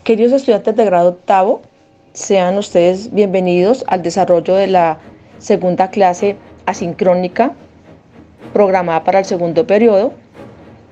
Queridos estudiantes de grado octavo, sean ustedes bienvenidos al desarrollo de la segunda clase asincrónica programada para el segundo periodo,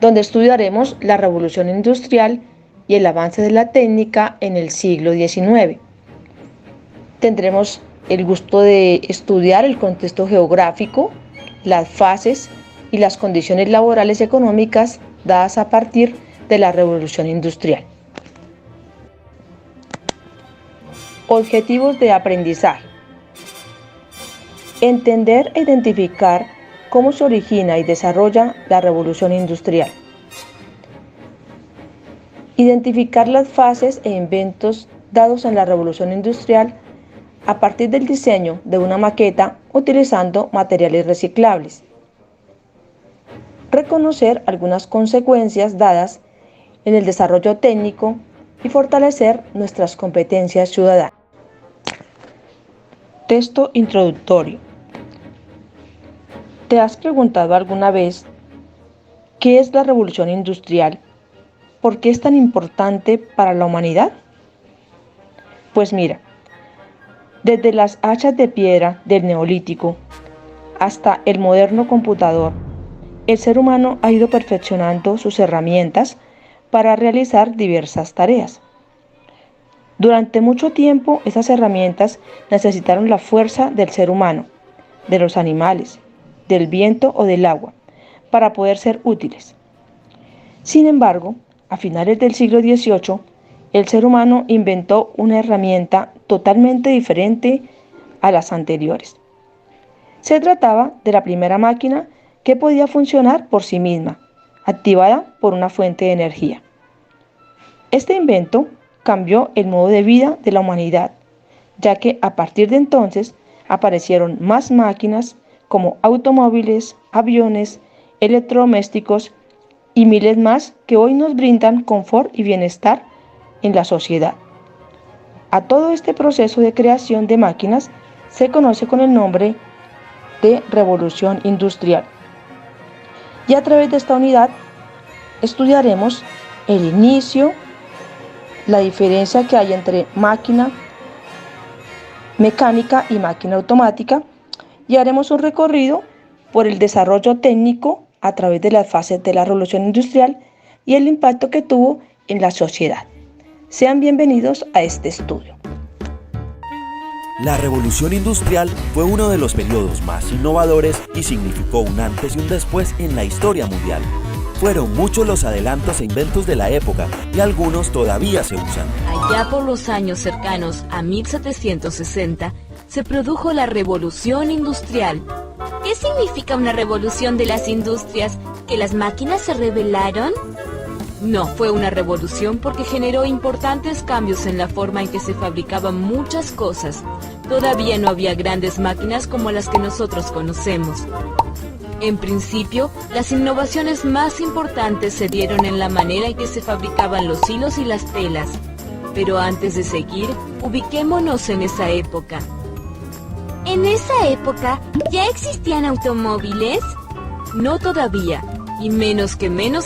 donde estudiaremos la revolución industrial y el avance de la técnica en el siglo XIX. Tendremos el gusto de estudiar el contexto geográfico, las fases y las condiciones laborales y económicas dadas a partir de la revolución industrial. Objetivos de aprendizaje. Entender e identificar cómo se origina y desarrolla la revolución industrial. Identificar las fases e inventos dados en la revolución industrial a partir del diseño de una maqueta utilizando materiales reciclables. Reconocer algunas consecuencias dadas en el desarrollo técnico y fortalecer nuestras competencias ciudadanas. Texto introductorio. ¿Te has preguntado alguna vez qué es la revolución industrial? ¿Por qué es tan importante para la humanidad? Pues mira, desde las hachas de piedra del Neolítico hasta el moderno computador, el ser humano ha ido perfeccionando sus herramientas para realizar diversas tareas. Durante mucho tiempo, esas herramientas necesitaron la fuerza del ser humano, de los animales, del viento o del agua, para poder ser útiles. Sin embargo, a finales del siglo XVIII, el ser humano inventó una herramienta totalmente diferente a las anteriores. Se trataba de la primera máquina que podía funcionar por sí misma, activada por una fuente de energía. Este invento cambió el modo de vida de la humanidad, ya que a partir de entonces aparecieron más máquinas como automóviles, aviones, electrodomésticos y miles más que hoy nos brindan confort y bienestar en la sociedad. A todo este proceso de creación de máquinas se conoce con el nombre de revolución industrial. Y a través de esta unidad estudiaremos el inicio, la diferencia que hay entre máquina mecánica y máquina automática, y haremos un recorrido por el desarrollo técnico a través de las fases de la revolución industrial y el impacto que tuvo en la sociedad. Sean bienvenidos a este estudio. La revolución industrial fue uno de los periodos más innovadores y significó un antes y un después en la historia mundial. Fueron muchos los adelantos e inventos de la época y algunos todavía se usan. Allá por los años cercanos a 1760, se produjo la revolución industrial. ¿Qué significa una revolución de las industrias? ¿Que las máquinas se rebelaron? No, fue una revolución porque generó importantes cambios en la forma en que se fabricaban muchas cosas. Todavía no había grandes máquinas como las que nosotros conocemos. En principio, las innovaciones más importantes se dieron en la manera en que se fabricaban los hilos y las telas. Pero antes de seguir, ubiquémonos en esa época. ¿En esa época ya existían automóviles? No todavía, y menos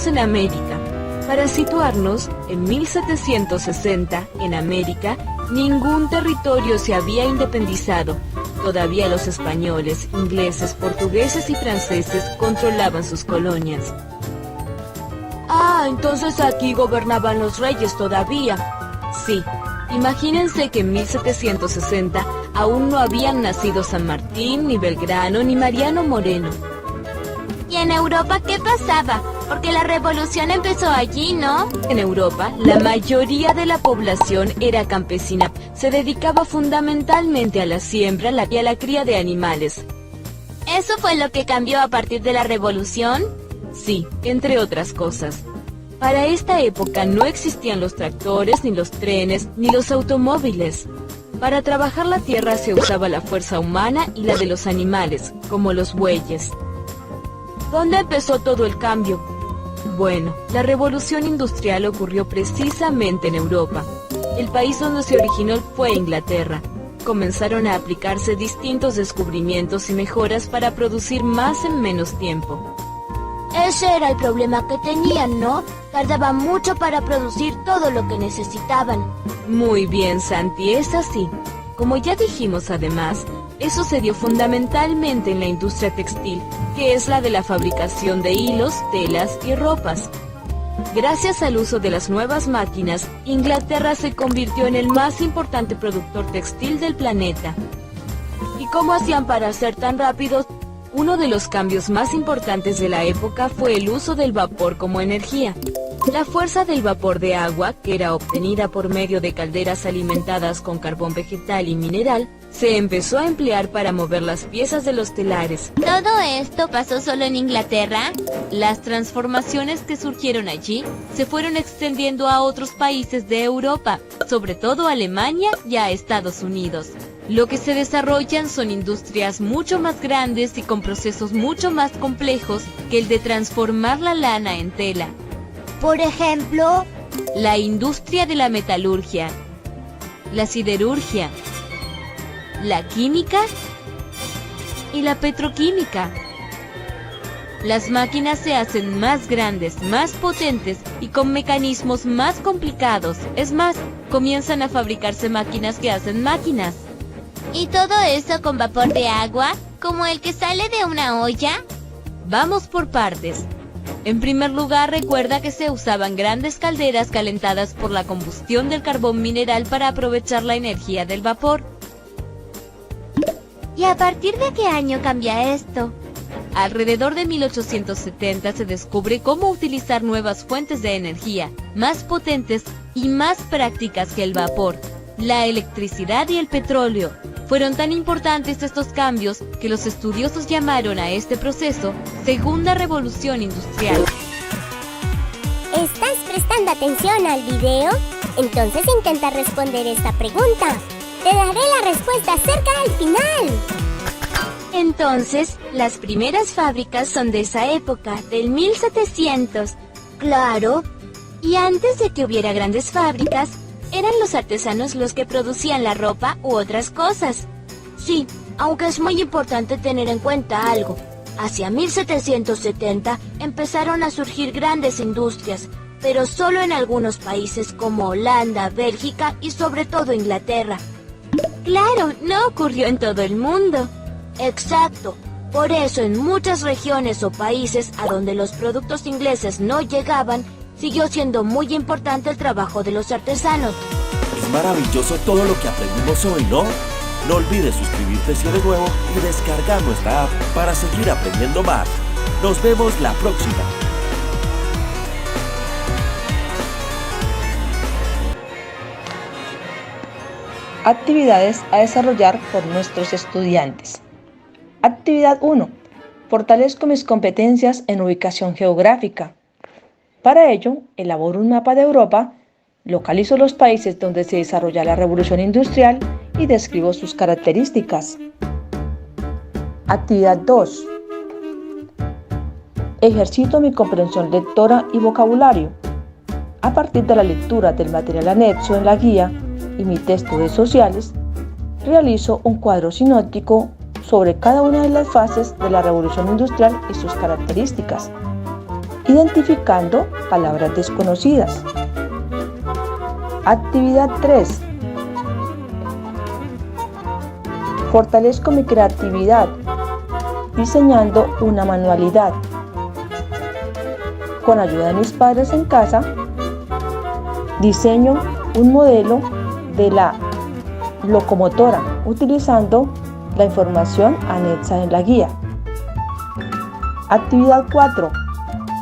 en América. Para situarnos, en 1760, en América, ningún territorio se había independizado. Todavía los españoles, ingleses, portugueses y franceses controlaban sus colonias. Entonces aquí gobernaban los reyes todavía. Sí, imagínense que en 1760 aún no habían nacido San Martín, ni Belgrano, ni Mariano Moreno. ¿Y en Europa qué pasaba? Porque la revolución empezó allí, ¿no? En Europa, la mayoría de la población era campesina. Se dedicaba fundamentalmente a la siembra y a la cría de animales. ¿Eso fue lo que cambió a partir de la revolución? Sí, entre otras cosas. Para esta época no existían los tractores, ni los trenes, ni los automóviles. Para trabajar la tierra se usaba la fuerza humana y la de los animales, como los bueyes. ¿Dónde empezó todo el cambio? Bueno, la revolución industrial ocurrió precisamente en Europa. El país donde se originó fue Inglaterra. Comenzaron a aplicarse distintos descubrimientos y mejoras para producir más en menos tiempo. Ese era el problema que tenían, ¿no? Tardaban mucho para producir todo lo que necesitaban. Muy bien, Santi, es así. Como ya dijimos además, eso se dio fundamentalmente en la industria textil, que es la de la fabricación de hilos, telas y ropas. Gracias al uso de las nuevas máquinas, Inglaterra se convirtió en el más importante productor textil del planeta. ¿Y cómo hacían para ser tan rápidos? Uno de los cambios más importantes de la época fue el uso del vapor como energía. La fuerza del vapor de agua, que era obtenida por medio de calderas alimentadas con carbón vegetal y mineral, se empezó a emplear para mover las piezas de los telares. ¿Todo esto pasó solo en Inglaterra? Las transformaciones que surgieron allí se fueron extendiendo a otros países de Europa, sobre todo a Alemania y a Estados Unidos. Lo que se desarrollan son industrias mucho más grandes y con procesos mucho más complejos que el de transformar la lana en tela. Por ejemplo, La industria de la metalurgia, la siderurgia, la química y la petroquímica. Las máquinas se hacen más grandes, más potentes y con mecanismos más complicados. Es más, comienzan a fabricarse máquinas que hacen máquinas. ¿y todo eso con vapor de agua? ¿Como el que sale de una olla? Vamos por partes. En primer lugar, recuerda que se usaban grandes calderas calentadas por la combustión del carbón mineral para aprovechar la energía del vapor. ¿Y a partir de qué año cambia esto? Alrededor de 1870 se descubre cómo utilizar nuevas fuentes de energía, más potentes y más prácticas que el vapor. La electricidad y el petróleo. Fueron tan importantes estos cambios que los estudiosos llamaron a este proceso Segunda Revolución Industrial. ¿Estás prestando atención al video? Entonces intenta responder esta pregunta. Te daré la respuesta cerca al final. Entonces, las primeras fábricas son de esa época, del 1700. Claro. Y antes de que hubiera grandes fábricas, eran los artesanos los que producían la ropa u otras cosas. Sí, aunque es muy importante tener en cuenta algo. Hacia 1770 empezaron a surgir grandes industrias, pero solo en algunos países como Holanda, Bélgica y sobre todo Inglaterra. Claro, no ocurrió en todo el mundo. Exacto. Por eso en muchas regiones o países a donde los productos ingleses no llegaban, siguió siendo muy importante el trabajo de los artesanos. Es maravilloso todo lo que aprendimos hoy, ¿no? No olvides suscribirte si eres nuevo y descargar nuestra app para seguir aprendiendo más. Nos vemos la próxima. Actividades a desarrollar por nuestros estudiantes. Actividad 1. Fortalezco mis competencias en ubicación geográfica. Para ello, elaboro un mapa de Europa, localizo los países donde se desarrolla la revolución industrial y describo sus características. Actividad 2. Ejercito mi comprensión lectora y vocabulario. A partir de la lectura del material anexo en la guía y mi texto de sociales, realizo un cuadro sinóptico sobre cada una de las fases de la revolución industrial y sus características, identificando palabras desconocidas. Actividad 3. Fortalezco mi creatividad diseñando una manualidad. Con ayuda de mis padres en casa, diseño un modelo de la locomotora utilizando la información anexa en la guía. Actividad 4.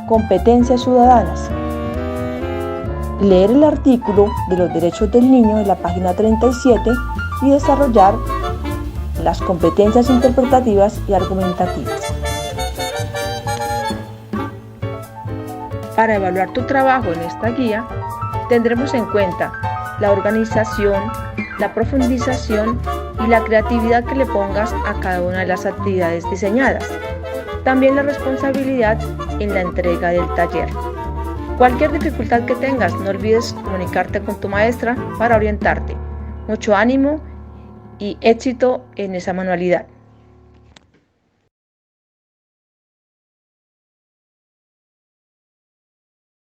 Competencias ciudadanas. Leer el artículo de los derechos del niño en la página 37 y desarrollar las competencias interpretativas y argumentativas. Para evaluar tu trabajo en esta guía, tendremos en cuenta la organización, la profundización y la creatividad que le pongas a cada una de las actividades diseñadas. También la responsabilidad en la entrega del taller. Cualquier dificultad que tengas, no olvides comunicarte con tu maestra para orientarte. Mucho ánimo y éxito en esa manualidad.